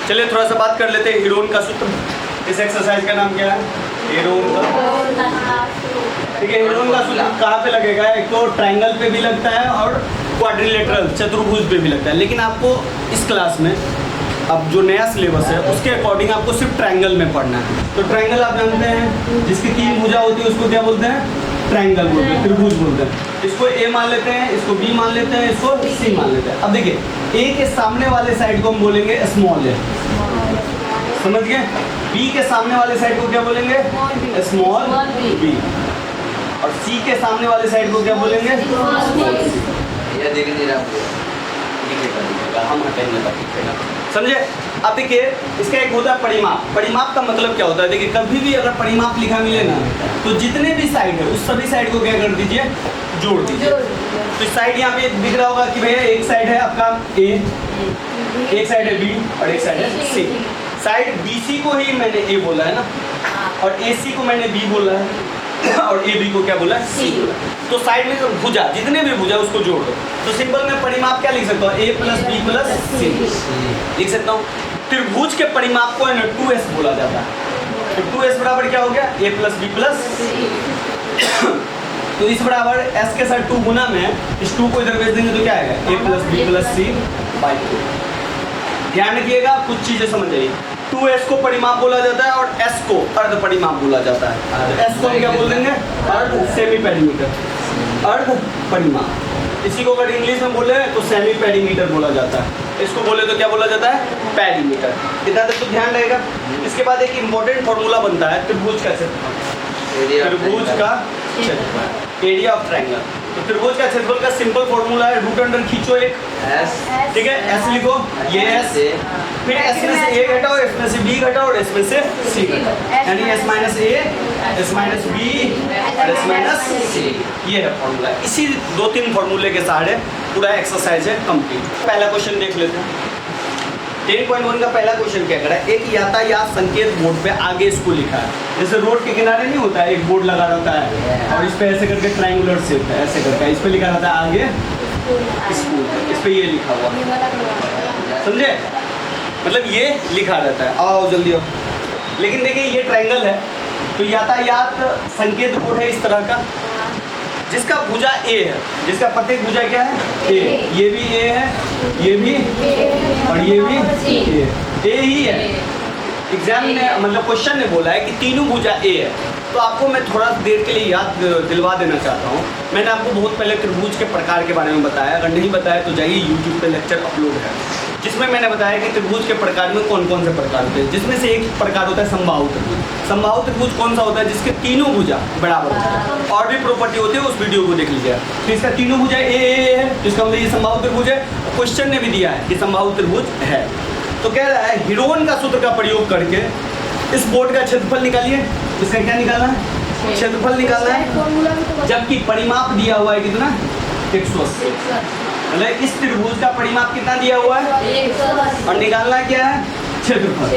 चलिए थोड़ा सा बात कर लेते हैं हेरोन का सूत्र। इस एक्सरसाइज का नाम क्या है? हेरोन का। ठीक है, हेरोन का सूत्र कहाँ पे लगेगा? एक तो ट्रायंगल पे भी लगता है और क्वाड्रिलेटरल चतुर्भुज पे भी लगता है, लेकिन आपको इस क्लास में अब जो नया सिलेबस है उसके अकॉर्डिंग आपको सिर्फ ट्रायंगल में पढ़ना है। तो ट्रायंगल आप जानते हैं जिसकी 3 भुजा होती है उसको क्या बोलते हैं? ट्रायंगल बोलते हैं, त्रिभुज बोलते हैं। इसको ए मान लेते हैं, इसको बी मान लेते हैं, इसको सी मान लेते हैं। अब देखिए, ए के सामने वाले साइड को हम बोलेंगे स्मॉल ए, समझ गए? बी के सामने वाले साइड को क्या बोलेंगे? Small B. और सी के सामने वाले साइड को क्या बोलेंगे? Small C. हम हटेंगे, समझे? अब देखिए, इसका एक होता है परिमाप। परिमाप का मतलब क्या होता है? देखिए, कभी भी अगर परिमाप लिखा मिले ना, तो जितने भी साइड है उस सभी साइड को क्या कर दीजिए? जोड़ दीजिए। तो साइड यहाँ पे दिख रहा होगा कि भैया एक साइड है आपका ए, एक साइड है बी और एक साइड है सी। साइड BC को ही मैंने ए बोला है ना, और AC को मैंने बी बोला है, और AB को क्या बोला? सी बोला। तो साइड में जो भुजा, जितने भी भुजा उसको जोड़ दो। तो सिंपल में परिमाप क्या लिख सकता हूँ? A + B + C लिख सकता हूँ। त्रिभुज के परिमाप को 2S बोला जाता है। तो 2S बराबर क्या हो गया? A + B + C। तो इस बराबर S के साथ 2 गुना में इस 2 को इधर भेज देंगे तो क्या आएगा? A + B + C/2। ध्यान रखिएगा, कुछ चीजें समझ जाइए। 2S को परिमाप बोला जाता है और S को अर्ध परिमाप बोला जाता है। S को हम क्या बोल देंगे? अर्ध सेमी पेरीमीटर, अर्ध परिमाप। इसी को अगर इंग्लिश में बोले तो सेमी पेरीमीटर बोला जाता है। इसको बोले तो क्या बोला जाता है? पेरीमीटर। इतना तक तो ध्यान रहेगा। इसके बाद एक इंपॉर्टेंट फॉर्मूला बनता है त्रिभुज का क्षेत्रफल। त्रिभुज का क्षेत्रफल, एरिया ऑफ ट्रायंगल। तो त्रिभुज का क्षेत्रफल का सिंपल फॉर्मूला है रूट अंडर खींचो एक S, ठीक है? S लिखो, ये S, फिर S में से A घटाओ, S में से B घटाओ और S में से C घटाओ, यानी S - A, S - B और S - C। ये है फॉर्मूला। इसी 2-3 फॉर्मूले के सहारे पूरा एक्सरसाइज है कंप्लीट। पहला क्वेश्चन देख लेते हैं। 10.1 का पहला क्वेश्चन क्या कर रहा है? एक यातायात संकेत बोर्ड पे आगे इसको लिखा है, जैसे रोड के किनारे नहीं होता है एक बोर्ड लगा रहता है और इस पे ऐसे करके ट्रायंगुलर शेप है, ऐसे करके इस पे लिखा रहता है आगे स्कूल, इस पे ये लिखा हुआ, समझे? मतलब ये लिखा रहता है। आओ जल्दी आओ। लेकिन देखिए ये ट्रायंगल है, तो यातायात संकेत बोर्ड है इस तरह का, जिसका भुजा A है, जिसका प्रत्येक भुजा क्या है? A। ये भी A है, ये भी और ये भी A ही है। एग्जाम ने मतलब क्वेश्चन ने बोला है कि तीनों भुजा A है। तो आपको मैं थोड़ा देर के लिए याद दिलवा देना चाहता हूँ। मैंने आपको बहुत पहले त्रिभुज के प्रकार के बारे में बताया, अगर नहीं बताया तो जाइए यूट्यूब पे लेक्चर अपलोड है, जिसमें मैंने बताया कि त्रिभुज के प्रकार में कौन कौन से प्रकार होते हैं। जिसमें से एक प्रकार होता है समबाहु त्रिभुज। समबाहु त्रिभुज कौन सा होता है? जिसके तीनों भुजा बराबर होता है। और भी प्रॉपर्टी होती है, उस वीडियो को देख लीजिए। तो इसका तीनों भुजा A है, जिसका मतलब ये समबाहु त्रिभुज है। क्वेश्चन ने भी दिया है कि समबाहु त्रिभुज है। तो कह रहा है हेरोन का सूत्र का प्रयोग करके इस बोर्ड का क्षेत्रफल निकालिए। इसका क्या निकालना है? क्षेत्रफल निकालना है, जबकि परिमाप दिया हुआ है कितना? 180। मतलब इस त्रिभुज का परिमाप कितना दिया हुआ है? और निकालना क्या है? क्षेत्रफल।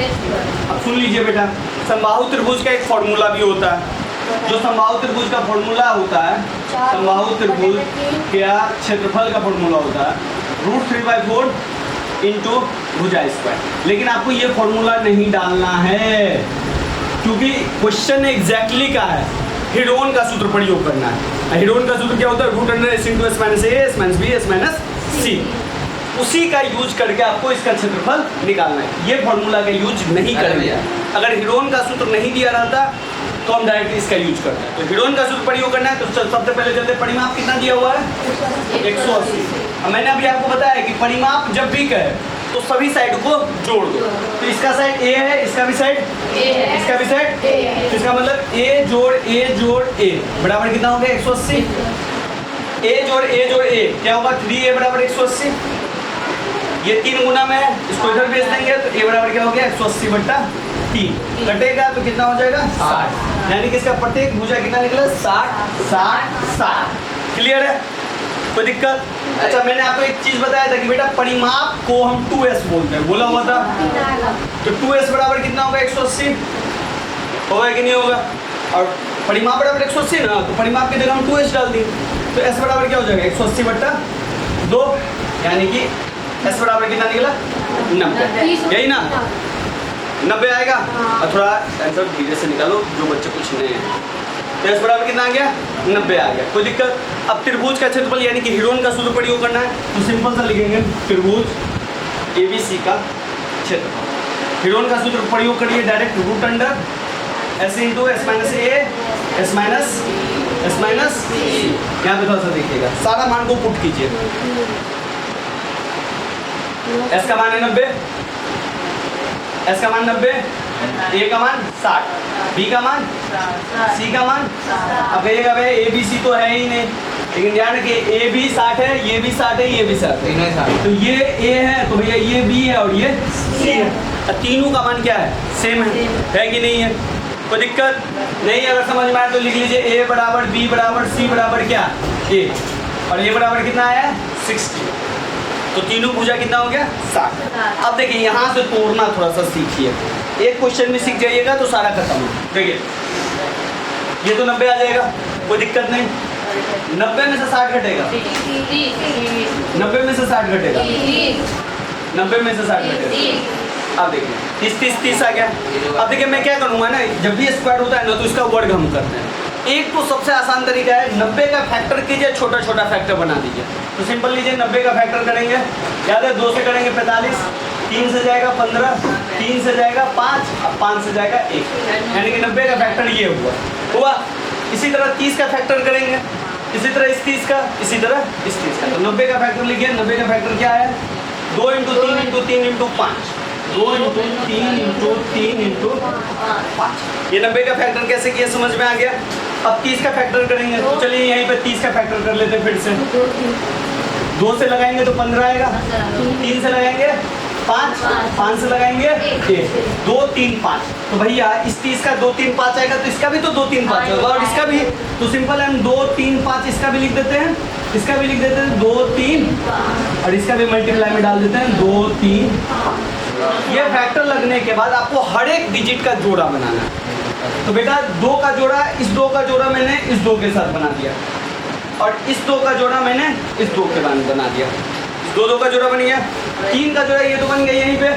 अब सुन लीजिए बेटा, समबाहु त्रिभुज का एक फॉर्मूला भी होता है। जो समबाहु त्रिभुज का फॉर्मूला होता है, समबाहु त्रिभुज का क्षेत्रफल का फॉर्मूला होता है √3/4 इंटू भुजा स्क्वायर। लेकिन आपको ये फॉर्मूला नहीं डालना है, क्योंकि क्वेश्चन ने एग्जैक्टली कहा है हेरोन का सूत्र प्रयोग करना है। हेरोन का सूत्र क्या होता है? √S × S - A, S - B, S - C। उसी का यूज करके आपको इसका क्षेत्रफल निकालना है। ये फॉर्मूला का यूज नहीं करेंगे। अगर हेरोन का सूत्र नहीं दिया रहता तो हम डायरेक्ट इसका यूज करते हैं। तो हेरोन का सूत्र प्रयोग करना है, तो सबसे पहले चलते परिमाप कितना दिया हुआ है? 180। मैंने अभी आपको बताया कि परिमाप जब भी कहे तो सभी साइड को जोड़ दो। तो इसका साइड A है, इसका भी साइड A है, इसका भी साइड A है। तो इसका मतलब A जोड़ A जोड़ A बराबर कितना हो गया? 180। A जोड़ A जोड़ A क्या होगा? 3A बराबर 180। ये 3 गुना में है, इसको इधर भेज देंगे तो A बराबर क्या हो गया? 180/3। कटेगा तो कितना हो जाएगा? 60। यानी कि इसका प्रत्येक भुजा कितना निकला? 60 60 60। क्लियर है? कोई दिक्कत? अच्छा, मैंने आपको एक चीज बताया था कि बेटा परिमाप को हम 2S बोलते हैं, बोला हुआ था। तो 2S बराबर कितना होगा? 180 होगा कि नहीं होगा? और परिमाप बराबर 180 ना, तो परिमाप की जगह हम 2S डाल देंगे, तो S बराबर क्या हो जाएगा? 180/2, यानी कि S बराबर कितना निकला? 90, यही ना? 90 आएगा। और थोड़ा आंसर धीरे से निकालो जो बच्चे कुछ नए हैं। तो S बराबर कितना आ गया? 90 आ गया। कोई दिक्कत? अब त्रिभुज का क्षेत्रफल यानी कि हीरोन का सूत्र प्रयोग करना है, तो सिंपल सा लिखेंगे त्रिभुज ABC का क्षेत्रफल। हीरोन का सूत्र प्रयोग करिए direct, root under S into S minus A S minus यहाँ पे थोड़ा सा देखिएगा, सारा मान को पुट कीजिए। S का मान है 90, S का मान 90, A का मान 60, B का मान, C का मान। अब कहिएगा भाई ABC तो है ही नहीं, लेकिन ध्यान रखिए A भी 60 है, ये भी 60 है, ये भी 60 है, तो ये A है तो भैया ये B है और ये C है। तीनों का मान क्या है? सेम है कि नहीं है? कोई दिक्कत नहीं? अगर समझ में आए तो लिख लीजिए A बराबर B बराबर C बराबर क्या? A, और A बराबर कितना आया है? 60। तो तीनों भुजा कितना हो गया? 60। अब देखिए यहाँ से तोड़ना थोड़ा सा सीखिए, एक क्वेश्चन में सीख जाइएगा तो सारा खत्म हो। देखिए ये तो 90 आ जाएगा, कोई दिक्कत नहीं। 90 में से 60 घटेगा, 90 में से 60 घटेगा, 90 में से 60 घटेगा। अब देखिए 30 आ गया। अब देखिए मैं क्या करूँगा ना, जब भी स्क्वायर होता है ना तो इसका वर्ग हम करते हैं। एक तो सबसे आसान तरीका है 90 का फैक्टर कीजिए, छोटा छोटा फैक्टर बना दीजिए। तो सिंपल लीजिए 90 का फैक्टर करेंगे, याद है 2 से करेंगे 45, 3 से जाएगा 15, 3 से जाएगा 5, अब 5 से जाएगा 1, यानी कि 90 का फैक्टर ये हुआ। इसी तरह 30 का फैक्टर करेंगे, इसी तरह इस 30 का, इसी तरह इस 30 का। तो 90 का फैक्टर लिखिए, 90 का फैक्टर क्या है? 2 × 3 × 3 × 5, 2 × 3 × 3 × 5। ये 90 का फैक्टर कैसे किया समझ में आ गया। अब 30 का फैक्टर करेंगे, तो चलिए यहीं पे 30 का फैक्टर कर लेते हैं फिर से। 2 से लगाएंगे तो 15 आएगा, 3 से लगाएंगे 5, 5 से लगाएंगे 1, 2 3 5। तो भैया इस 30 का 2 3 5 आएगा, तो इसका भी तो 2 3 5 होगा, और इसका भी। तो सिंपल है, हम 2 3 5 इसका भी लिख देते हैं, इसका भी लिख देते हैं 2 3, और इसका भी मल्टीप्लाई में डाल देते हैं 2 3। ये फैक्टर लगने के बाद आपको हर एक डिजिट का जोड़ा बनाना है। तो बेटा 2 का जोड़ा, इस 2 का जोड़ा मैंने इस 2 के साथ बना दिया, और इस 2 का जोड़ा मैंने इस 2 के बाद बना दिया। 2 का जोड़ा बन गया। 3 का जोड़ा ये तो बन गया यहीं पे,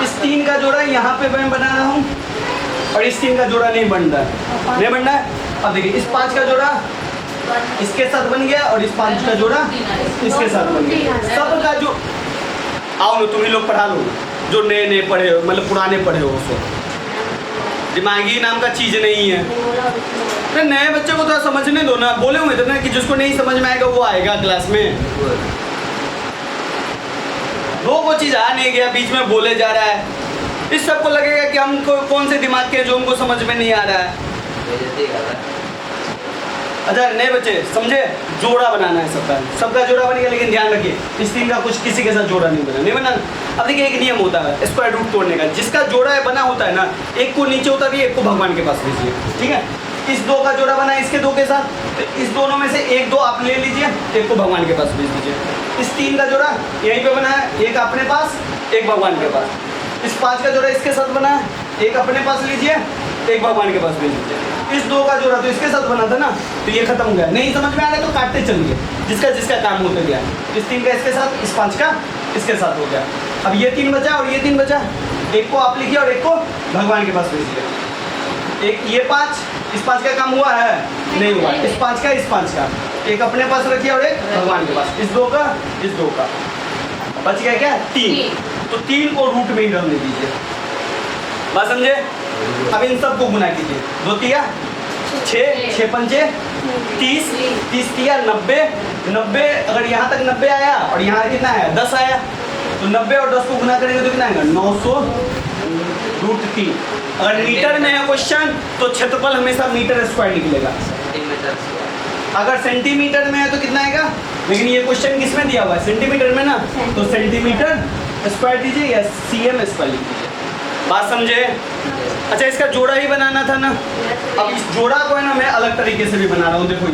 इस 3 का जोड़ा यहाँ पे मैं बना रहा हूँ, और इस 3 का जोड़ा नहीं बन रहा है, नहीं बन रहा है। अब देखिए इस 5 का जोड़ा इसके साथ बन गया, और इस 5 का जोड़ा इसके साथ बन गया। सबका जो आओ ना तुम ही लोग पढ़ा लो, जो नए नए पढ़े हो, मतलब पुराने पढ़े हो उसको। दिमागी नाम का चीज़ नहीं है। अरे नए बच्चे को थोड़ा समझने दो ना, बोले हुए थे ना कि जिसको नहीं समझ में आएगा वो आएगा क्लास में। वो चीज़ आ नहीं गया, बीच में बोले जा रहा है, इस सबको लगेगा कि हमको कौन से दिमाग के जो हमको समझ में नहीं आ रहा है। अच्छा नए बच्चे समझे, जोड़ा बनाना है सबका जोड़ा बनेगा, लेकिन ध्यान रखिए इस 3 का कुछ किसी के साथ जोड़ा नहीं बना। अब देखिए एक नियम होता है स्क्वायर रूट तोड़ने का, जिसका जोड़ा बना होता है ना, एक को नीचे उतारिए, एक को भगवान के पास भेजिए, ठीक है। इस 2 का जोड़ा बना है इसके 2 के साथ, तो इस दोनों में से 1 2 आप ले लीजिए, एक को भगवान के पास भेज दीजिए। इस 3 का जोड़ा यहीं पे बना है, एक अपने पास एक भगवान के पास। इस 5 का जोड़ा इसके साथ बना है, एक अपने पास लीजिए, एक भगवान के पास भेज दीजिए। इस 2 का जोड़ा तो इसके साथ बना था ना, तो ये खत्म हो गया। नहीं समझ में आ रहा है तो काटते चलिए, जिसका जिसका काम होते गया। इस 3 का इसके साथ, इस 5 का इसके साथ हो गया। अब ये 3 बचा और ये 3 बचा, एक को आप लिखिए और एक को भगवान के पास भेजिए। एक ये 5, इस 5 का काम हुआ है? नहीं हुआ। इस 5 का, इस 5 का एक अपने पास रखिए और एक भगवान के पास। इस 2 का, इस 2 का बच गया क्या? 3। तो 3 को रूट में ही डालने दीजिए, बात समझे। अब इन सबको गुना कीजिए, 2 तिया 6, 6 पंचे 30, 30 तिया 90, 90 अगर यहाँ तक 90 आया और यहाँ कितना है 10 आया, तो 90 और 10 को गुना करेंगे तो कितना आएगा 900 रूट 3। अगर मीटर में है क्वेश्चन तो क्षेत्रफल हमेशा मीटर स्क्वायर निकलेगा। अगर सेंटीमीटर में है तो कितना आएगा, लेकिन ये क्वेश्चन किस में दिया हुआ है? सेंटीमीटर में ना, तो सेंटीमीटर स्क्वायर दीजिए या cm स्क्वायर लिख दीजिए, बात समझे। अच्छा इसका जोड़ा ही बनाना था ना, अब इस जोड़ा को है ना मैं अलग तरीके से भी बना रहा हूँ। देखो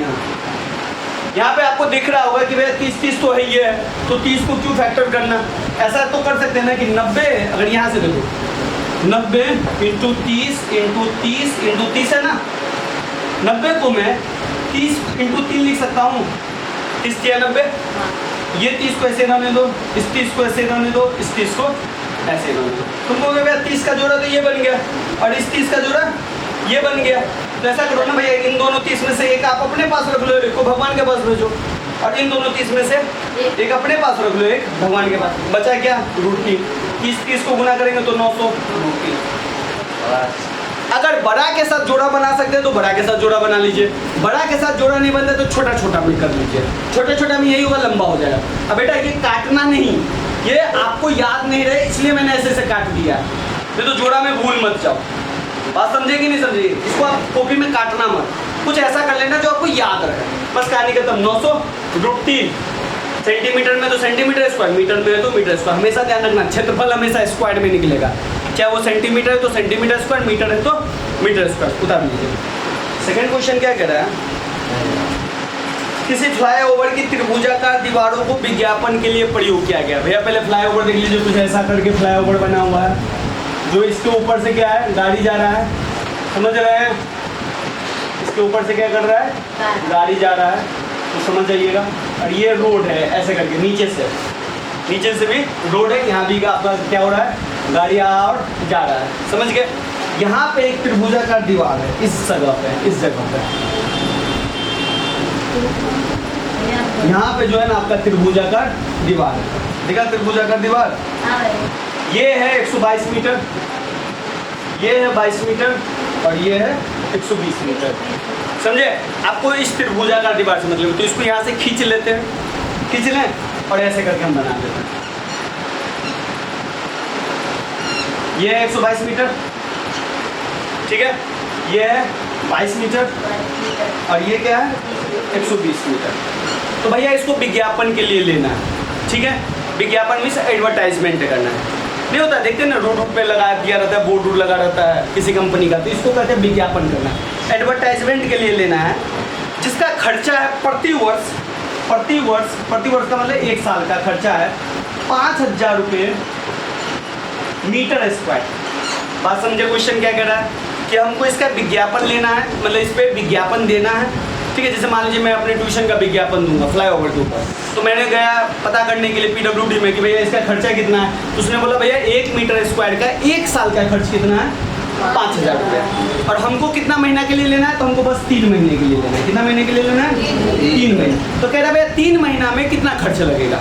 यहाँ पे आपको दिख रहा होगा कि भैया 30 तो है ये है, तो 30 को क्यों फैक्टर करना। ऐसा तो कर सकते हैं ना कि 90, अगर यहाँ से देखो 90 × 30 × 30 × 30 है ना, 90 को मैं 30 × 3 लिख सकता हूँ, 30 या 90, ये 30 को ऐसे रहने दो, इस 30 को ऐसे रहने दो, इस 30 को ऐसे रहने दो। तुम कहोगे भैया 30 का जोड़ा तो ये बन गया और इस 30 का जोड़ा ये बन गया। तो ऐसा करो ना भैया, इन दोनों 30 में से एक आप अपने पास रख लो, एक को भगवान के पास भेजो, और इन दोनों 30 में से एक अपने पास रख लो, एक भगवान के पास। बचा क्या? √3। 30 को गुना करेंगे तो 900 √3। अगर बड़ा के साथ जोड़ा बना सकते हैं तो बड़ा के साथ जोड़ा बना लीजिए, बड़ा के साथ जोड़ा नहीं बनता तो छोटा छोटा भी कर लीजिए। छोटे छोटा में यही होगा, लंबा हो जाएगा। अब बेटा ये काटना नहीं, ये आपको याद नहीं रहे इसलिए मैंने ऐसे ऐसे काट दिया, ये तो जोड़ा में भूल मत जाओ। बात समझे कि नहीं समझे? इसको आप कॉपी में काटना मत, कुछ ऐसा कर लेना जो आपको याद रहे। बस कहानी खत्म। 900 √3। सेंटीमीटर में तो सेंटीमीटर स्क्वायर, मीटर में है तो मीटर स्क्वायर। हमेशा ध्यान रखना, क्षेत्रफल हमेशा स्क्वायर में निकलेगा, चाहे वो सेंटीमीटर है तो सेंटीमीटर स्क्वायर, मीटर है तो मीटर स्क्वायर। उतार लीजिए। सेकंड क्वेश्चन क्या कह रहा है? किसी फ्लाईओवर की त्रिभुजाकार दीवारों को विज्ञापन के लिए प्रयोग किया गया। भैया पहले फ्लाईओवर देख लीजिए, कुछ ऐसा करके फ्लाईओवर बना हुआ है, जो इसके ऊपर से क्या है, गाड़ी जा रहा है, समझ रहे हैं? इसके ऊपर से क्या कर रहा है, गाड़ी जा रहा है, तो समझ जाइएगा। और ये रोड है, ऐसे करके नीचे से भी रोड है, यहाँ भी आपका क्या हो रहा है, गाड़ी और जा रहा है, समझ गए? यहाँ पे एक त्रिभुजाकार दीवार है, इस जगह पे यहाँ पे जो है ना आपका त्रिभुजाकार दीवार है। देखा त्रिभुजाकार दीवार? ये है 122 मीटर, ये है 22 मीटर और ये है 120 मीटर। समझे? आपको इस त्रिभुजाकार दीवार से मतलब, तो इसको यहाँ से खींच लेते हैं, खींच लें और ऐसे करके हम बना देते हैं। ये है 122 मीटर, ठीक है, ये है 22 मीटर और ये क्या है 120 मीटर। तो भैया इसको विज्ञापन के लिए लेना है, ठीक है? विज्ञापन मीन्स एडवर्टाइजमेंट करना है। नहीं होता, देखते हैं ना रोड पे लगा दिया रहता है, बोर्ड लगा रहता है किसी कंपनी का, तो इसको कहते हैं विज्ञापन करना। एडवर्टाइजमेंट के लिए लेना है, जिसका खर्चा है प्रति वर्ष का मतलब 1 साल का खर्चा है 5000 रुपये मीटर स्क्वायर। बात समझे? क्वेश्चन क्या कह रहा है कि हमको इसका विज्ञापन लेना है, मतलब इस पर विज्ञापन देना है, ठीक है? जैसे मान लीजिए मैं अपने ट्यूशन का विज्ञापन दूंगा फ्लाईओवर के ऊपर, तो मैंने गया पता करने के लिए PWD में कि भैया इसका खर्चा कितना है, तो उसने बोला भैया 1 मीटर स्क्वायर का 1 साल का खर्च कितना है, 5000 रुपये। और हमको कितना महीना के लिए लेना है, तो हमको बस 3 महीने के लिए लेना है। कितना महीने के लिए लेना है? 3 महीने। तो कह रहा है भैया 3 महीना में कितना खर्च लगेगा,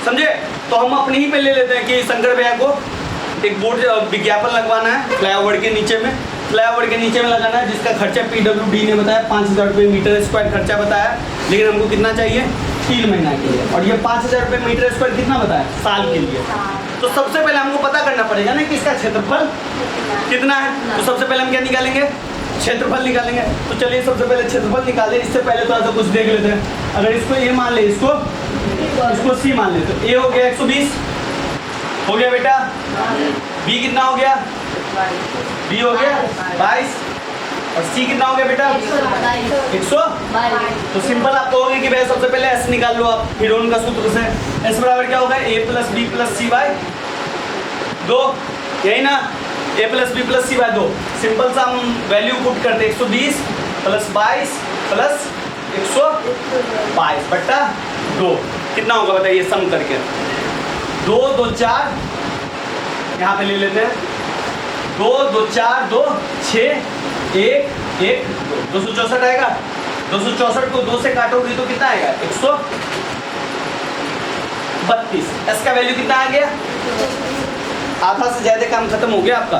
समझे? तो हम अपने ही पे ले लेते हैं कि शंकर भैया को एक बोर्ड विज्ञापन लगवाना है फ्लाईओवर के नीचे में, लगाना है, जिसका खर्चा PWD ने बताया 5000 रुपये मीटर स्क्वायर खर्चा बताया, लेकिन हमको कितना चाहिए, 3 महीना के लिए। और ये 5000 रुपये मीटर स्क्वायर कितना बताया, साल के लिए। तो सबसे पहले हमको पता करना पड़ेगा ना कि इसका क्षेत्रफल कितना है। तो सबसे पहले हम क्या निकालेंगे, क्षेत्रफल निकालेंगे। तो चलिए सबसे पहले क्षेत्रफल निकालें, इससे पहले थोड़ा सा कुछ देख लेते हैं। अगर इसको ए मान ले, इसको सी मान ले, तो ए हो गया 120, हो गया बेटा। बी कितना हो गया, बी हो गया 22 और सी कितना हो गया बेटा 100। तो सिंपल आप कहोगे कि भाई सबसे पहले एस निकाल लो आप हिरोन का सूत्र से। एस बराबर क्या होगा, ए प्लस बी प्लस सी बाय 2, यही ना, ए प्लस बी प्लस सी बाय 2। सिंपल सा हम वैल्यू पुट करते हैं 120 प्लस 22 प्लस 122 बट्टा 2 कितना होगा बताइए, सम करके 2 2 4 यहाँ पे ले लेते हैं, 2 2 4 2 6 1 1 264 आएगा। 264 को 2 से काटोगे तो कितना आएगा 132। एस का वैल्यू कितना आ गया, आधा से ज्यादा काम खत्म हो गया आपका।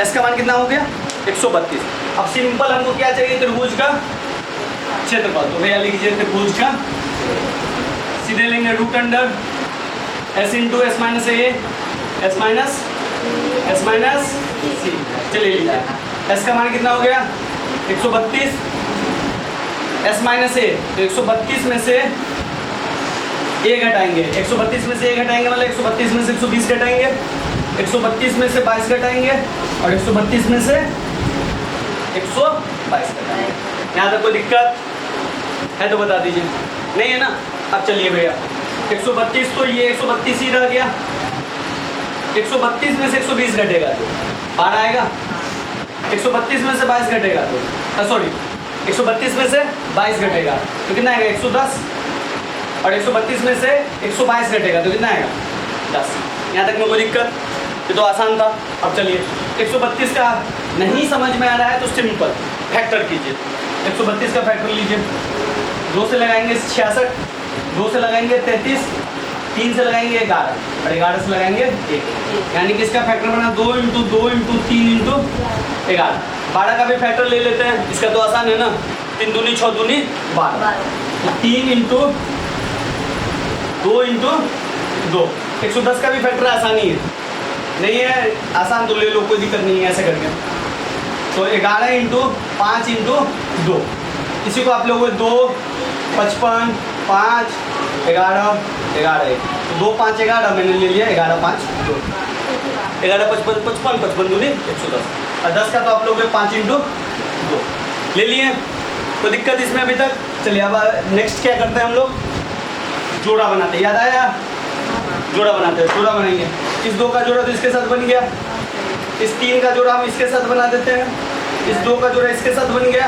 एस का मान कितना हो गया 132। अब सिंपल हमको क्या चाहिए, त्रिभुज का क्षेत्रफल। तो भैया लिख लीजिए त्रिभुज का, सीधे लेंगे root under S into S minus A S minus C. चलिए लीजिए, एस का मान कितना हो गया 132, एस माइनस ए, तो 132 में से ए घटाएंगे, 132 में से ए घटाएंगे मतलब 132 में से 120 घटाएंगे, 132 में से 22 घटाएंगे और 132 में से 122 घटाएंगे। यहाँ तक कोई दिक्कत है तो बता दीजिए, नहीं है ना। अब चलिए भैया 132 तो ये 132 ही रह गया, 132 में से 120 घटेगा तो 12 आएगा, 132 में से 22 घटेगा तो सॉरी 132 में से 22 घटेगा तो कितना आएगा 110। और 132 में से 122 घटेगा तो कितना आएगा 10। यहाँ तक में कोई दिक्कत? ये तो आसान था। अब चलिए 132 का नहीं समझ में आ रहा है तो सिंपल फैक्टर कीजिए। 132 का फैक्टर लीजिए, 2 से लगाएंगे 66, 2 से लगाएंगे 33, 3 से लगाएंगे 11 और 11 से लगाएंगे 1, यानी कि इसका फैक्टर बना 2 इंटू 2 इंटू 3 इंटू 11। 12 का भी फैक्टर ले लेते हैं, इसका तो आसान है ना, 3 दूनी 6 दूनी 12, 3 इंटू 2 इंटू 2। 110 का भी फैक्टर आसानी है, नहीं है आसान तो ले लो, कोई दिक्कत नहीं है ऐसे करके। तो 11 इंटू 5 इंटू 2, इसी को आप लोग 2 55 5 11 11 1, 2 5 11 मैंने ले लिया, 11 5 2, 11 55 55 55 दूनी 110 और 10 का तो आप लोग 5 इंटू 2 ले लिए। कोई दिक्कत इसमें अभी तक? चलिए अब नेक्स्ट क्या करते हैं हम लोग, जोड़ा बनाते हैं। याद आया? जोड़ा बनाते हैं, जोड़ा बनाएंगे। इस 2 का जोड़ा तो इसके साथ बन गया, इस 3 का जोड़ा हम इसके साथ बना देते हैं, इस 2 का जोड़ा इसके साथ बन गया,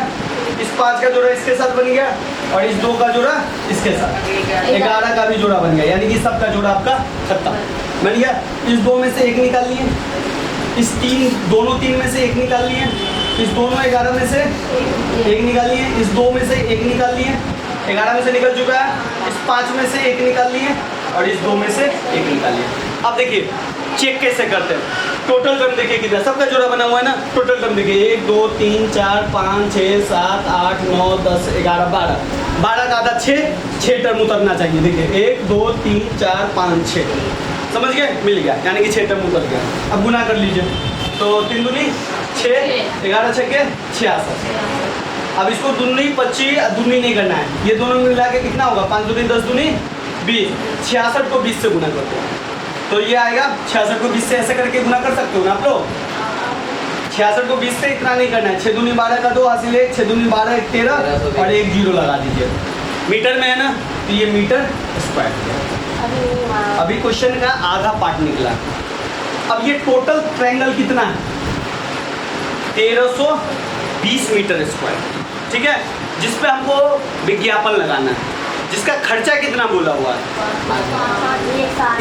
इस 5 का जोड़ा इसके साथ बन गया और इस 2 का जोड़ा इसके साथ, 11 का भी जोड़ा बन गया, यानी कि सबका जोड़ा आपका खत्म बन गया। इस 2 में से 1 निकाल लिए, इस 3 दोनों 3 में से 1 निकाल लिए, इस दोनों 11 में से 1 निकाल लिए, इस 2 में से 1 निकाल लिए, 11 में से निकल चुका है, इस 5 में से 1 निकाल लिए और इस 2 में से 1 निकाल लिए। अब देखिए चेक कैसे करते हैं, टोटल टर्म देखिए कितना, सबका जोड़ा बना हुआ है ना, टोटल टर्म देखिए 1 2 3 4 5 6 7 8 9 10 11 12, 12 का आधा 6 टर्म उतरना चाहिए। देखिए 1 2 3 4 5 6, समझ गए? मिल गया, यानी कि 6 टर्म उतर गया। अब गुना कर लीजिए, तो 3 दूनी 6, 11 छक्के 66। अब इसको दूनी 25 दूनी नहीं करना है, ये दोनों मिला के कितना होगा, 5 दूनी 10 दूनी 20, 66 को 20 से गुना करते हैं तो ये आएगा 66 को 20 से ऐसे करके गुना कर सकते हो ना आप लोग। 66 को 20 से इतना नहीं करना है, 6 दूनी 12 का 2 हासिल 1, 6 दूनी 12 1 13 और 1 0 लगा दीजिए। मीटर में है ना, तो ये मीटर स्क्वायर। अभी क्वेश्चन का आधा पार्ट निकला। अब ये टोटल ट्रायंगल कितना है, 1320 मीटर स्क्वायर, ठीक है, जिस पे हमको विज्ञापन लगाना है, जिसका खर्चा कितना बोला हुआ है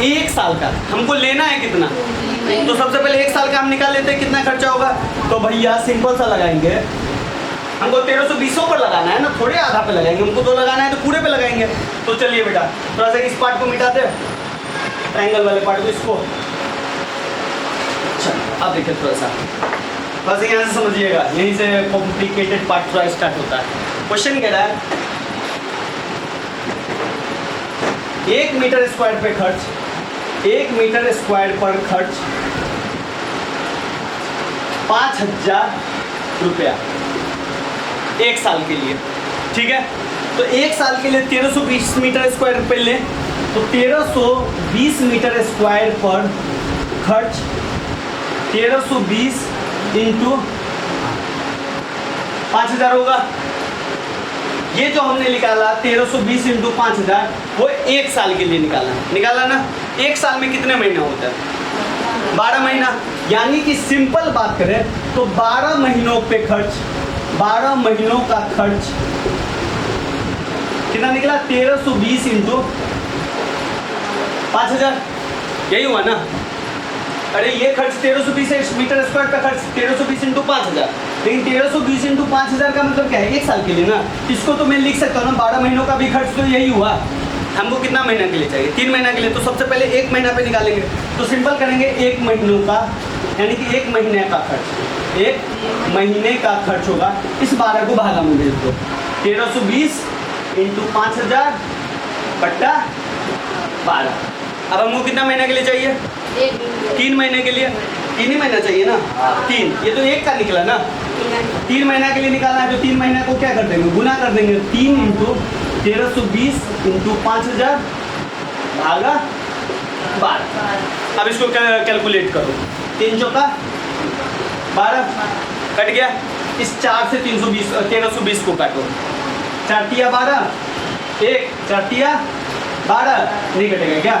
1 साल का, हमको लेना है कितना, तो सबसे पहले 1 साल का हम निकाल लेते हैं कितना खर्चा होगा। तो भैया सिंपल सा लगाएंगे, हमको 1320 पर लगाना है ना, थोड़े आधा पे लगाएंगे, हमको तो लगाना है तो पूरे पे लगाएंगे। तो चलिए बेटा थोड़ा सा इस पार्ट को मिटाते हैं, ट्रायंगल वाले पार्ट को, इसको। चलो अब देखिए थोड़ा सा यहाँ से समझिएगा, यहीं से कॉम्प्लिकेटेड पार्ट थोड़ा स्टार्ट होता है। क्वेश्चन कह रहा है 1 मीटर स्क्वायर पे खर्च, 1 मीटर स्क्वायर पर खर्च 5000 रुपया 1 साल के लिए, ठीक है। तो 1 साल के लिए 1320 मीटर स्क्वायर पे लें तो 1320 मीटर स्क्वायर पर खर्च 1320 इंटू 5000 होगा। ये जो हमने निकाला 1320 इंटू 5000 वो 1 साल के लिए निकाला ना। 1 साल में कितने महीना होता है, 12 महीना, यानी कि सिंपल बात करें तो 12 महीनों पे खर्च, 12 महीनों का खर्च कितना निकला, 1320 इंटू 5000, यही हुआ ना। अरे ये खर्च 1320 मीटर स्क्वायर का खर्च 1320 इंटू 5000, लेकिन 1320 इंटू 5000 का मतलब क्या है, 1 साल के लिए ना। इसको तो मैं लिख सकता हूँ ना, 12 महीनों का भी खर्च तो यही हुआ। हमको कितना महीना के लिए चाहिए, 3 महीना के लिए, तो सबसे पहले 1 महीना पे निकालेंगे। तो सिंपल करेंगे 1 महीनों का, यानी कि 1 महीने का खर्च, 1 महीने का खर्च होगा। इस 12 को भागा में भेज दो, 1320 इंटू 5000 बट्टा 12। अब हमको कितना महीने के लिए चाहिए, 3 महीने के लिए, 3 ही महीना चाहिए ना, 3, ये तो 1 का निकला ना, 3 महीना के लिए निकालना है तो 3 महीना को क्या कर देंगे, गुना कर देंगे, 3 इंटू 1320 इंटू 5000 भागा 12। अब इसको कैलकुलेट करो, 3 चौका 12 कट गया, इस 4 से 1320 को काटो, 4 तिया 12, 1 4 तिया 12, नहीं कटेगा क्या,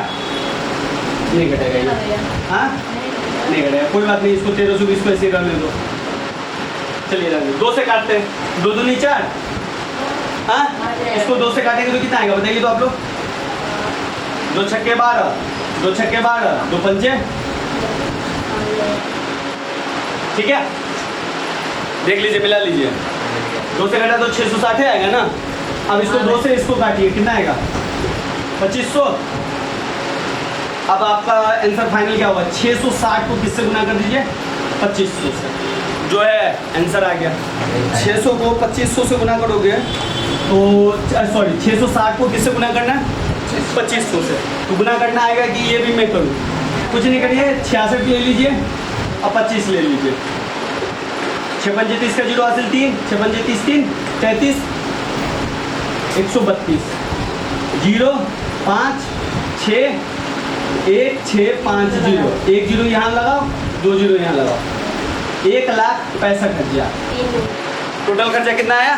नहीं कटेगा ये, हाँ नहीं कटेगा, कोई बात नहीं, इसको 1320 को ऐसे करने दो। चलिए रख दो, 2 से काटते हैं, 2 दूनी 4, हाँ इसको 2 से काटेंगे तो कितना आएगा बताइए तो आप लोग, 2 छक्के 12, 2 छक्के 12, 2 पंचे, ठीक है। देख लीजिए, मिला लीजिए, 2 से घटा तो 660 आएगा ना। अब इसको 2 से इसको काटिए, कितना आएगा? 2500। अब आपका आंसर फाइनल क्या होगा? 660 को किससे गुना कर दीजिए? 2500 से, जो है आंसर आ गया। 600 को 2500 से गुना करोगे तो सॉरी 660 को किससे गुना करना है? 2500 से। तो गुना करना आएगा कि ये भी मैं करूँ? कुछ नहीं करिए, 66 ले लीजिए और 25 ले लीजिए। 6 पंजे 30 का 0 हासिल 3, 6 पंजे 30 3, 33, 132, 0 5 6 1 6 5 0, 1 0 यहाँ लगाओ, 2 0 यहाँ लगाओ। 1,65,000। टोटल खर्चा कितना आया?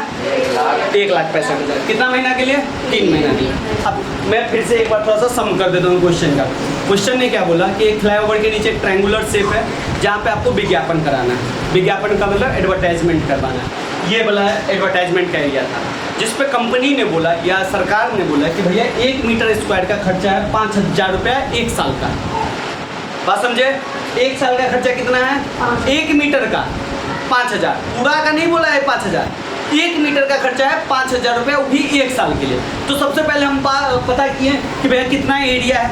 1,65,000। कितना महीना के लिए? 3 महीना के लिए। अब मैं फिर से एक बार थोड़ा सा सम कर देता हूँ क्वेश्चन का। क्वेश्चन ने क्या बोला कि एक फ्लाईओवर के नीचे एक ट्रायंगुलर शेप है जहाँ पे आपको विज्ञापन कराना है। विज्ञापन का मतलब एडवर्टाइजमेंट करवाना है। ये बोला एडवर्टाइजमेंट का एरिया था जिस पे कंपनी ने बोला या सरकार ने बोला कि भैया 1 मीटर स्क्वायर का खर्चा है 5,000 रुपया 1 साल का। बात समझे? 1 साल का खर्चा कितना है? 1 मीटर का 5,000। पूरा का नहीं बोला है 5,000, 1 मीटर का खर्चा है 5,000 रुपया, वो भी 1 साल के लिए। तो सबसे पहले हम पता किए कि भैया कितना एरिया है।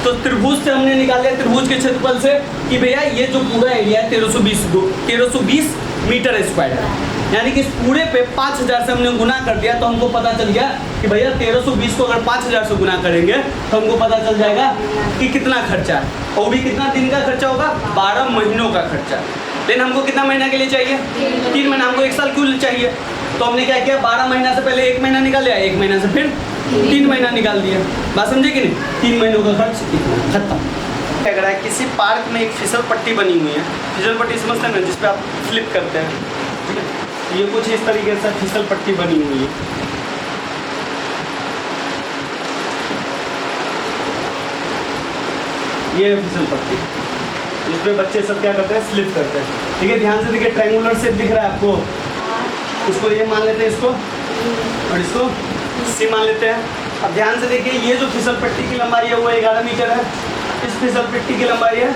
तो त्रिभुज से हमने निकाल लिया, त्रिभुज के क्षेत्रफल से, कि भैया ये जो पूरा एरिया है 1320 मीटर स्क्वायर है। यानी कि इस पूरे पे 5,000 से हमने गुना कर दिया तो हमको पता चल गया कि भैया 1320 को अगर 5,000 से गुना करेंगे तो हमको पता चल जाएगा कि कितना खर्चा है। और वो भी कितना दिन का खर्चा होगा? 12 महीनों का खर्चा। लेकिन हमको कितना महीना के लिए चाहिए? 3 महीना। हमको 1 साल क्यों चाहिए? तो हमने क्या किया? 12 महीना से पहले 1 महीना निकाल लिया, 1 महीना से फिर 3 महीना निकाल दिया। बात समझे कि नहीं? 3 महीनों का खर्च इतना, खत्म। क्या करा है? किसी पार्क में एक फिसल पट्टी बनी हुई है। फिसल पट्टी समझते हैं ना, जिस पे आप फ्लिप करते हैं, ठीक है? ये कुछ इस तरीके से फिसल पट्टी बनी हुई है। ये है फिसल पट्टी, जिसपे बच्चे सब क्या करते हैं? स्लिप करते हैं। ठीक है, ध्यान से देखिए, ट्रायंगुलर शेप दिख रहा है आपको। इसको ये मान लेते हैं, इसको और इसको सी मान लेते हैं। अब ध्यान से देखिए, ये जो फिसल पट्टी की लंबाई है वो 11 मीटर है। इस फिसल पट्टी की लंबाई है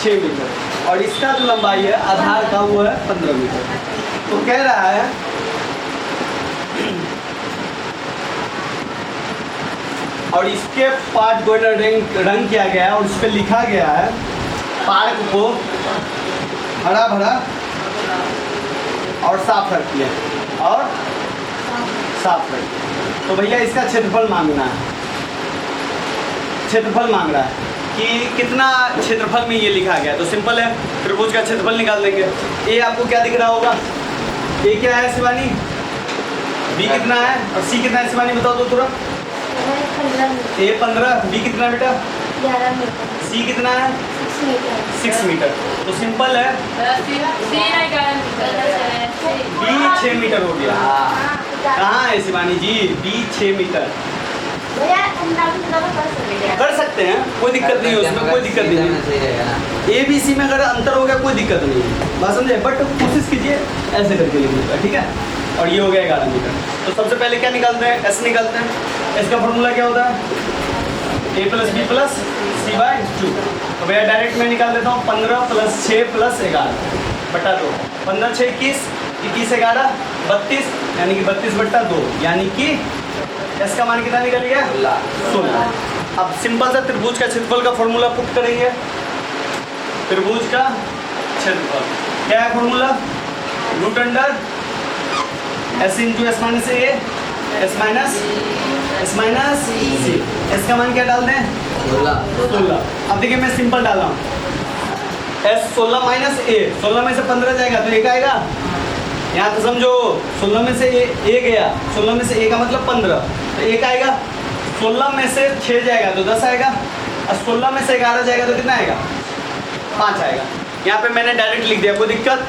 6 मीटर और इसका जो लंबाई है आधार का वो है 15 मीटर। तो कह रहा है और इसके पार्ट को रंग किया गया है और उस पर लिखा गया है पार्क को हरा भरा और साफ रखिए और साफ रखिए। तो भैया इसका क्षेत्रफल मांगना है। क्षेत्रफल मांग रहा है कि कितना क्षेत्रफल में ये लिखा गया है। तो सिंपल है, त्रिभुज का क्षेत्रफल निकाल देंगे। ए आपको क्या दिख रहा होगा? ए क्या है शिवानी? बी कितना है और सी कितना है शिवानी? बताओ तो थोड़ा। ए 15, बी कितना बेटा? 11 मीटर। सी कितना है? 6 मीटर। तो सिंपल है, बी 6 मीटर हो गया। कहाँ है शिवानी जी? बी 6 मीटर कर सकते हैं, कोई दिक्कत नहीं है उसमें, कोई दिक्कत नहीं है। ए बी सी में अगर अंतर हो गया कोई दिक्कत नहीं है, बात समझे? बट कोशिश कीजिए ऐसे करके लिखने का, ठीक है? और ये हो गया 11 मीटर। तो सबसे पहले क्या निकालते हैं? एस निकालते हैं। एस का फॉर्मूला क्या होता है? A plus B plus C by 2। तो भैया डायरेक्ट मैं निकाल देता हूँ 15 + 6 + 11 बटा 2। 15 6 21, 21 11 32, यानी कि 32 बटा 2, यानी कि एस का मान कितना निकल गया? 16। अब सिंपल सा त्रिभुज का क्षेत्रफल का फॉर्मूला पुट करेंगे। त्रिभुज का क्षेत्रफल क्या है formula? √Root under S into S minus A S minus C. S का मान क्या डाल दें? 16। अब देखिए मैं सिंपल डाला हूँ, एस 16 माइनस ए, 16 में से 15 जाएगा तो 1 आएगा। यहाँ तो समझो 16 में से ए गया, 16 में से ए का मतलब 15, तो 1 आएगा। 16 में से 6 जाएगा तो 10 आएगा और 16 में से 11 जाएगा तो कितना आएगा? 5 आएगा। यहाँ पे मैंने डायरेक्ट लिख दिया, कोई दिक्कत?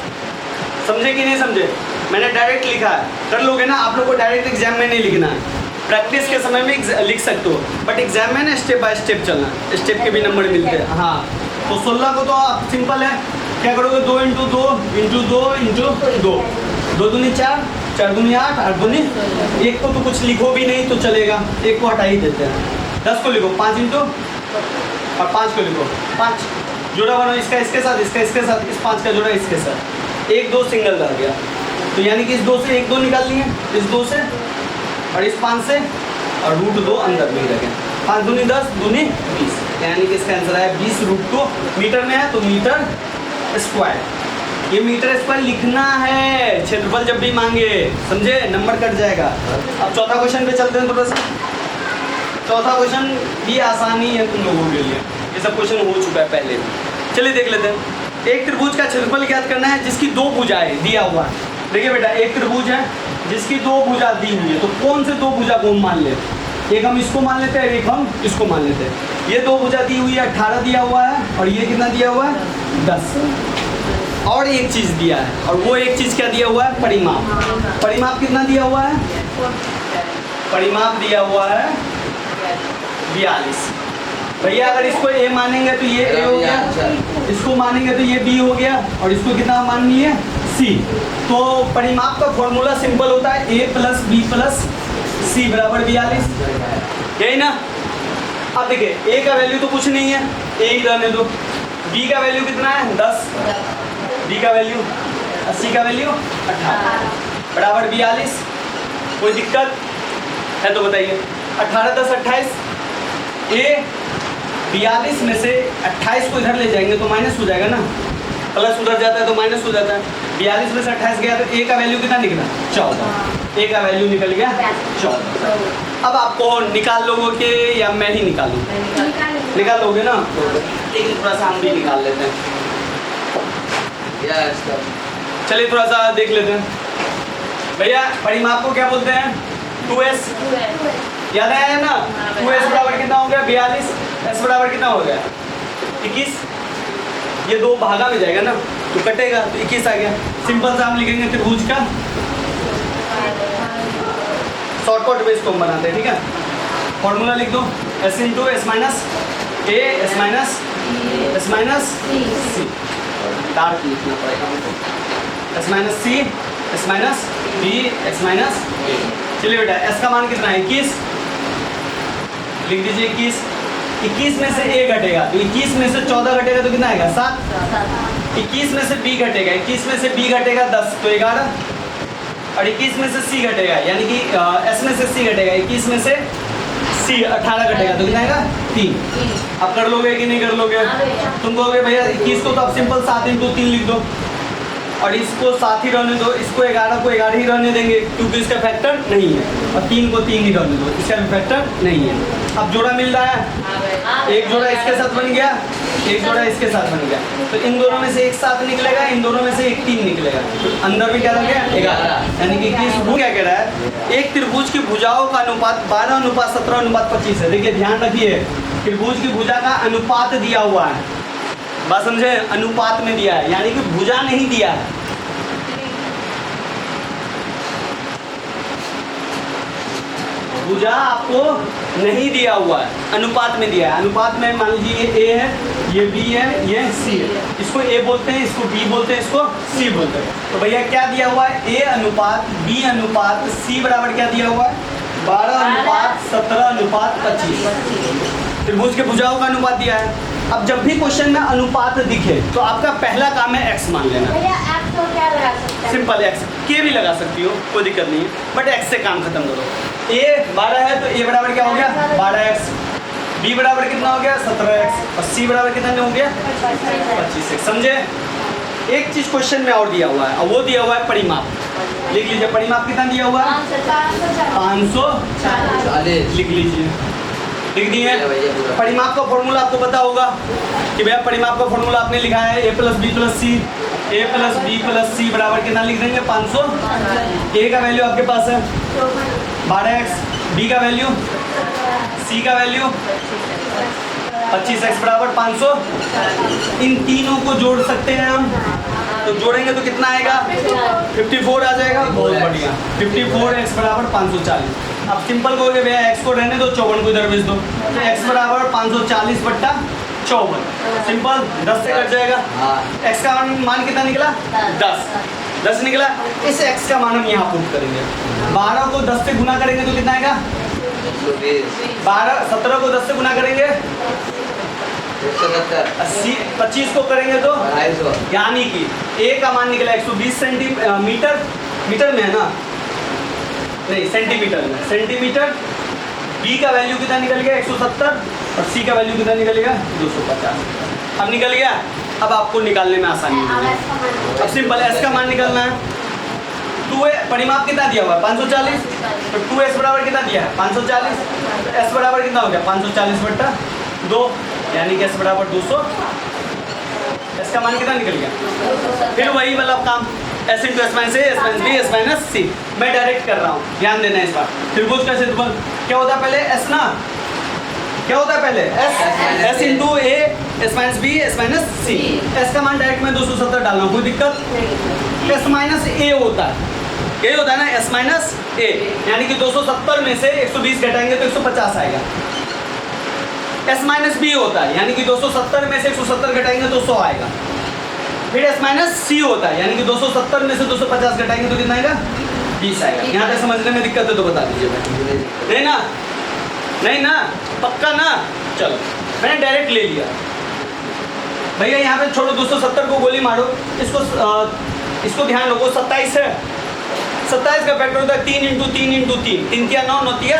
समझे कि नहीं समझे? मैंने डायरेक्ट लिखा है, कर लोगे ना? आप लोग को डायरेक्ट एग्जाम में नहीं लिखना है, प्रैक्टिस के समय में लिख सकते हो, बट एग्जाम में ना स्टेप बाय स्टेप चलना, स्टेप के भी नंबर मिलते हैं। हाँ, तो 16 को तो आप सिंपल है, क्या करोगे? 2 × 2 × 2 × 2, 2 दूनी 4, 4 दूनी 8, 8 दूनी 1 को तो कुछ लिखो भी नहीं तो चलेगा, 1 को हटा ही देते हैं। 10 को लिखो 5 इंटू और 5 को लिखो 5 जोड़ा बनाओ, इसका इसके साथ, इसका इसके साथ, इस 5 का जोड़ा इसके साथ, 1 2 सिंगल रह गया, तो यानी कि इस 2 से 1 2 निकाल लिए, इस 2 से और इस 5 से, और रूट 2 अंदर में ही रह गया। 5 दूनी 10 दूनी 20, यानी कि इसका आंसर है 20 रूट 2 मीटर में है तो मीटर स्क्वायर। ये मीटर स्क्वायर लिखना है, क्षेत्रफल जब भी मांगे, समझे, नंबर कट जाएगा। अब चौथा क्वेश्चन पे चलते हैं थोड़ा सा। चौथा क्वेश्चन भी आसानी है तुम लोगों के लिए, ये सब क्वेश्चन हो चुका है पहले। चलिए देख लेते हैं। एक त्रिभुज का क्षेत्रफल ज्ञात करना है जिसकी 2 भुजाएं दिया हुआ है। देखिए बेटा, एक त्रिभुज है जिसकी 2 भुजा दी हुई है, तो कौन से 2 भुजा को हम मान ले? एक हम इसको मान लेते हैं, एक हम इसको मान लेते हैं। ये 2 भुजा दी हुई है, 18 दिया हुआ है, और ये कितना दिया हुआ है? 10। और एक चीज दिया है, और वो एक चीज क्या दिया हुआ है? परिमाप। परिमाप कितना दिया हुआ है? परिमाप दिया हुआ है 42। भैया अगर इसको ए मानेंगे तो ये ए हो गया, इसको मानेंगे तो ये बी हो गया, और इसको कितना माननी है? सी। तो परिमाप का फॉर्मूला सिंपल होता है A plus B plus C बराबर 42, यही ना। अब देखिए, ए का वैल्यू तो कुछ नहीं है, ए ही रहने दो। बी का वैल्यू कितना है? 10। बी का वैल्यू 80 का वैल्यू 18 बराबर 42। कोई दिक्कत है तो बताइए। 18 10 28, ए 42 में से 28 को इधर ले जाएंगे तो माइनस हो जाएगा ना, प्लस उधर जाता है तो माइनस हो जाता है। 42 में से 28 गया तो ए का वैल्यू कितना निकला? 14। ए का वैल्यू निकल गया 14। अब आपको निकाल लोगे या मैं ही निकालूं? निकाल लोगे ना, लेकिन थोड़ा सा हम भी निकाल लेते हैं। चलिए थोड़ा सा देख लेते हैं। भैया परिमाप को क्या बोलते हैं? 2s। याद आया ना? 2s बराबर कितना हो गया? 42। s बराबर कितना हो गया? 21। ये 2 भागा में जाएगा ना तो कटेगा, तो 21 आ गया। सिंपल सा हम लिखेंगे त्रिभुज का शॉर्टकट में इसको हम बनाते हैं, ठीक है। फॉर्मूला लिख दो, s into S minus A S minus C. डार्क लिखना पड़ेगा हमको। S minus C S minus B S minus A. चलिए बेटा, s का मान कितना है? 21। लिख दीजिए 21। 21 में से a घटेगा तो 21 में से 14 घटेगा तो कितना आएगा? 7। 21 में से b घटेगा, 21 में से b घटेगा 10 तो 11, और 21 में से c घटेगा, यानी कि s में से c घटेगा, 21 में से c 18 घटेगा तो कितना आएगा? 3। अब कर लोगे कि नहीं कर लोगे? तुम कहोगे भैया 21 को तो आप सिंपल 7 इंटू 3 लिख दो, और इसको 7 ही रहने दो, इसको 11 को 11 ही रहने देंगे क्योंकि इसका फैक्टर नहीं है, और 3 को 3 ही रहने दो, इसका भी फैक्टर नहीं है। अब जोड़ा मिल रहा है, एक जोड़ा इसके साथ बन गया, एक जोड़ा इसके साथ बन गया, तो इन दोनों में से एक 7 निकलेगा, इन दोनों में से एक 3 निकलेगा, तो अंदर भी क्या रह गया? 11। यानी कि वो क्या कह रहा है? एक त्रिभुज की भुजाओं का अनुपात 12:17:25 है। देखिए ध्यान रखिए, त्रिभुज की भुजा का अनुपात दिया हुआ है, बात समझे? अनुपात में दिया है, यानी कि भुजा नहीं दिया है। भुजा आपको नहीं दिया हुआ है, अनुपात में दिया है। अनुपात में मान लीजिए ये ए है, ये बी है, ये सी है। इसको ए बोलते हैं, इसको बी बोलते हैं, इसको सी बोलते हैं। तो भैया क्या दिया हुआ है? ए अनुपात बी अनुपात सी बराबर क्या दिया हुआ है? 12:17:25। त्रिभुज के भुजाओं का अनुपात दिया है। अब जब भी क्वेश्चन में अनुपात दिखे तो आपका पहला काम है x मान लेना। तो क्या लगा सकते हैं? सिंपल x के भी लगा सकती हो, कोई दिक्कत नहीं है, बट x से काम खत्म करो। a 12 है तो a बराबर क्या हो गया? 12x। b बराबर कितना हो गया? 17x। और c बराबर कितना हो गया? 25x। समझे? एक चीज क्वेश्चन में और दिया हुआ है, और वो दिया हुआ है परिमाप। लिख लीजिए, परिमाप कितना दिया हुआ है? 540। लिख लीजिए, लिख दिए। परिमाप का फॉर्मूला आपको पता होगा कि भैया परिमाप का फॉर्मूला आपने लिखा है a plus B plus C. A plus B plus C बराबर कितना लिख देंगे? 500। ए का वैल्यू आपके पास है 12x, बी का वैल्यू, सी का वैल्यू 25x बराबर 500। इन तीनों को जोड़ सकते हैं हम, तो जोड़ेंगे तो कितना आएगा? 54 आ जाएगा। बहुत बढ़िया, 54x बराबर 540। अब सिंपल कहोगे भैया x को रहने दो, 54 को इधर भेज दो, तो x बराबर 540/54। सिंपल, 10 से कट जाएगा। x का मान कितना निकला? 10 निकला। इस x का मान हम यहाँ पुट करेंगे। 12 को 10 से गुना करेंगे तो कितना आएगा? 12 17 को 10 से गुना करेंगे 80 25 को करेंगे तो 250 यानी कि ए का मान निकला 120 सेंटीमीटर मीटर में है ना, नहीं सेंटीमीटर में, सेंटीमीटर। बी का वैल्यू कितना निकल गया 170 और सी का वैल्यू कितना निकल गया 250। अब निकल गया। अब आपको निकालने में आसानी होगी। अब सिंपल एस का मान निकालना है। 2 परिमाप कितना दिया हुआ है 540, तो 2s बराबर कितना दिया है 540, तो s बराबर कितना हो गया 540 बट्टा 2, यानी कि s बराबर 200। s का मान कितना निकल गया। फिर वही मतलब काम s into S minus A S minus B S minus C, मैं डायरेक्ट कर रहा हूँ, ध्यान देना इस बार। त्रिभुज का क्षेत्रफल क्या होता है पहले s ना, क्या होता है पहले s into A S minus B S minus C. s का मान डायरेक्ट मैं 270 डाल रहा हूँ, कोई दिक्कत। s माइनस ए होता है, यही होता है ना s माइनस ए, यानी कि 270 में से 120 घटाएंगे तो 150 आएगा। s माइनस बी होता है, यानी कि 270 में से 170 घटाएंगे तो 100 आएगा। फिर s माइनस सी होता है, यानी कि 270 में से 250 घटाएंगे तो कितना आएगा 20 आएगा। यहाँ तक समझने में दिक्कत है तो बता दीजिए भाई। नहीं ना, नहीं ना, पक्का ना। चलो मैंने डायरेक्ट ले लिया भैया। यहाँ पे छोड़ो 270 को गोली मारो, इसको ध्यान रखो। 27 है, 27 का फैक्टर होता है 3 इंटू 3 इंटू 3, 3 तिया 9, 9 तिया।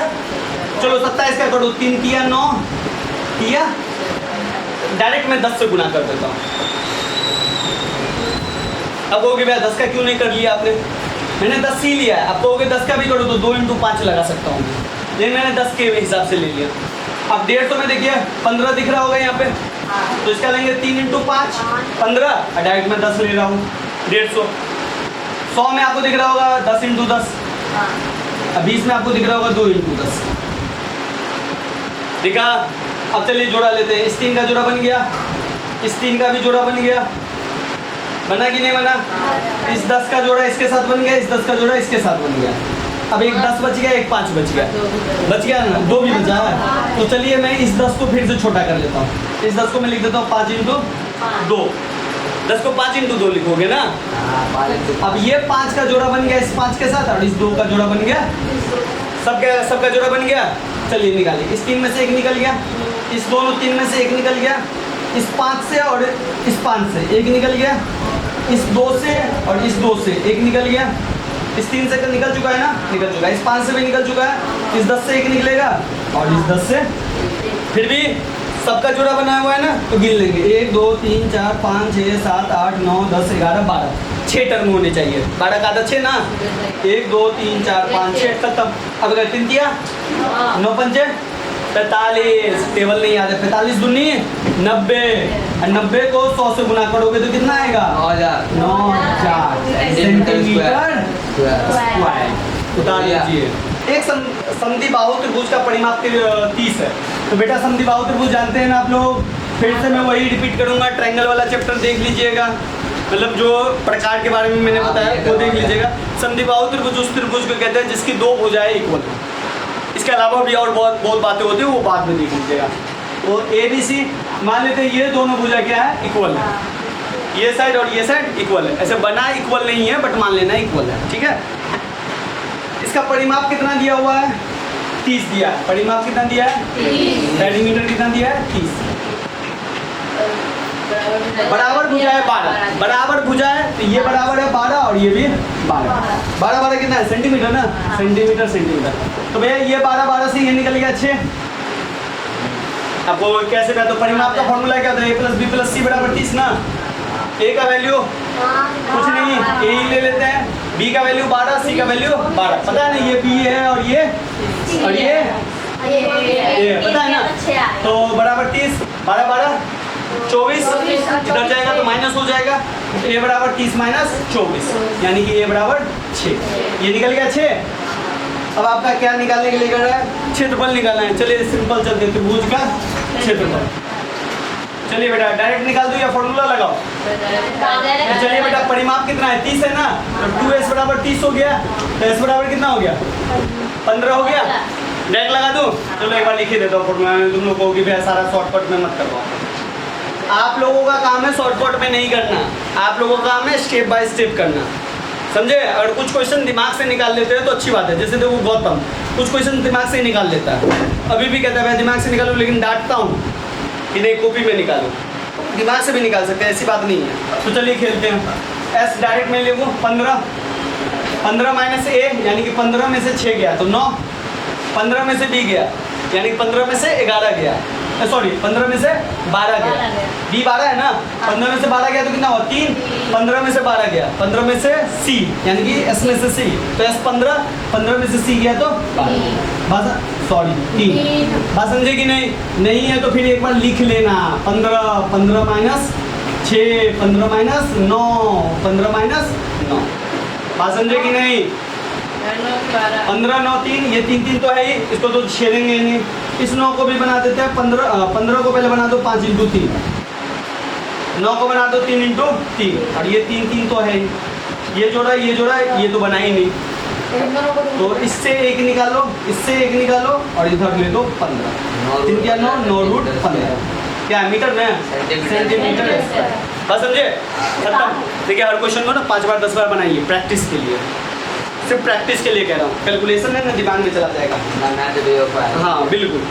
चलो 27 का करो 3 तिया 9 तिया, डायरेक्ट मैं 10 से गुना कर देता हूँ। अब कहोगे भैया 10 का क्यों नहीं कर लिया आपने, मैंने 10 ही लिया है। अब कहोगे 10 का भी करो तो 2 इंटू 5 लगा सकता हूँ, लेकिन मैंने 10 के हिसाब से ले लिया। अब 150 में देखिए 15 दिख रहा होगा यहाँ पे, तो इसका लेंगे 3 इंटू 5 15, और डायरेक्ट मैं 10 ले रहा हूँ 150। 100 में आपको दिख रहा होगा 10 इंटू 10, अब 20 में आपको दिख रहा होगा 2 इंटू 10 दिखा। अब चलिए जोड़ा लेते हैं। इस 3 का जोड़ा बन गया, इस 3 का भी जोड़ा बन गया, बना कि नहीं बना। इस 10 का जोड़ा इसके साथ बन गया, इस 10 का जोड़ा इसके साथ बन गया। अब एक 10 बच गया, एक 5 बच गया ना, 2 भी बचा है। तो चलिए मैं इस 10 को फिर से छोटा कर लेता हूँ। इस 10 को मैं लिख देता हूँ 5 इंटू 2, 10 को 5 इंटू 2 लिखोगे ना। अब ये 5 का जोड़ा बन गया इस 5 के साथ, और इस 2 का जोड़ा बन गया, सबका जोड़ा बन गया। चलिए निकालिए। इस 3 में से 1 निकल गया, इस दोनों 3 में से 1 निकल गया, इस 5 से और इस 5 से 1 निकल गया, इस 2 से और इस 2 से 1 निकल गया, इस 3 से निकल चुका है ना, निकल चुका है। इस 5 से भी निकल चुका है, इस 10 से 1 निकलेगा, और इस 10 से फिर भी सबका जोड़ा बनाया हुआ है ना, तो गिन लेंगे 1 2 3 4 5 6 7 8 9 10 11 12, 6 टर्म होने चाहिए। 12 का आधा 6 ना, 1 2 3 4 5 6 खत्म। अब अगर 3 दिया 9 पंचे 45, टेबल नहीं याद है। 45 दूनी 90, और 90 को 100 से गुना करोगे तो कितना आएगा 9000 सेंटीमीटर स्क्वायर। उतार लीजिए। एक समद्वि बाहु त्रिभुज का परिमाप 30 है। तो बेटा समद्वि बाहु त्रिभुज जानते हैं ना आप लोग, फिर से मैं वही रिपीट करूंगा। ट्रायंगल वाला चैप्टर देख लीजिएगा, मतलब जो प्रकार के बारे में मैंने बताया वो देख लीजिएगा। समद्वि बाहु त्रिभुज उस त्रिभुज को कहते हैं जिसकी 2 भुजाएं इक्वल हैं। इसके अलावा भी और बहुत बातें होती है, वो बाद में देख लीजिएगा। तो ABC मान लेते हैं ये दोनों भुजा क्या है इक्वल है, ये साइड और ये साइड इक्वल है। ऐसे बना इक्वल नहीं है, बट मान लेना इक्वल है, ठीक है। इसका परिमाप कितना दिया हुआ है 30 दिया है। परिमाप कितना दिया है 30, सेंटीमीटर कितना दिया है 30। बराबर भुजा है 12, बराबर भुजा है, तो ये बराबर है 12 और ये भी 12। 12 कितना है सेंटीमीटर ना, सेंटीमीटर सेंटीमीटर। तो भैया ये 12 से ये निकल गया 6। आपको कैसे कहते हो परिमाप का फॉर्मूला क्या होता है, A + B + C = 30 ना। A का वैल्यू कुछ नहीं, A ही ले लेते हैं। B का वैल्यू 12, C का वैल्यू 12, पता है ना, ये B है और ये पता है ना। तो बराबर 30, 12 12 24, इधर जाएगा तो माइनस हो जाएगा। तो A = 30 - 24, यानी कि A = 6। ये निकल गया 6। अब आपका क्या निकालने के लिए कर रहा है, क्षेत्रफल निकालना है। चलिए सिंपल चलते हैं, त्रिभुज का क्षेत्रफल। चलिए बेटा डायरेक्ट निकाल दो या फॉर्मूला लगाओ। चलिए बेटा परिमाप कितना है 30 है ना, तो 2s = 30 हो गया, तो s बराबर कितना हो गया 15 हो गया। डायरेक्ट लगा दूं, चलो एक बार लिख ही देता हूँ फॉर्मूला। तुम लोग कहोगे भैया सारा शॉर्टकट में मत करवाओ। आप लोगों का काम है शॉर्टकट में नहीं करना, आप लोगों का काम है स्टेप बाय स्टेप करना। समझे। अगर कुछ क्वेश्चन दिमाग से निकाल लेते हैं तो अच्छी बात है, जैसे देखो गौतम कुछ क्वेश्चन दिमाग से ही निकाल लेता है, अभी भी कहता है मैं दिमाग से निकालूँ, लेकिन डांटता हूँ कि नहीं कॉपी में निकालो, दिमाग से भी निकाल सकते हैं, ऐसी बात नहीं है। तो चलिए खेलते हैं। एस डायरेक्ट में लिखूँ 15, 15 माइनस ए यानी कि 15 में से 6 गया तो 9, 15 में से बी गया यानी कि 15 में से 11 गया, सॉरी 15 में से 12 गया, बी 12 है ना, 15 में से 12 गया तो कितना हुआ 3, 15 में से 12 गया, 15 में से सी यानी कि एस में से सी, तो एस 15, 15 में से सी गया तो 12, सॉरी 3। बात समझे कि नहीं? नहीं है तो फिर एक बार लिख लेना 15, 15 माइनस 6, 15 माइनस 9, 15 माइनस 9। बात समझे कि नहीं? 15, 9, 3, ये 3 3 तो है ही, इसको तो छेदेंगे नहीं। इस 9 को भी बना देते हैं 15 को पहले बना दो 5 इंटू 3, 9 को बना दो 3 इंटू 3, और ये 3 3 तो है ही, ये जोड़ा ये तो बना ही नहीं, तो इससे एक निकालो, इससे एक निकालो और इधर ले दो 15, 3 क्या 9, 9 रूट 15, क्या है मीटर में? सेंटीमीटर है। बस समझे? खत्म। देखिए हर क्वेश्चन को ना 5 बार 10 बार बनाइए प्रैक्टिस के लिए, सिर्फ प्रैक्टिस के लिए कह रहा हूँ, कैलकुलेशन है ना दिमाग में चला जाएगा। हाँ बिल्कुल।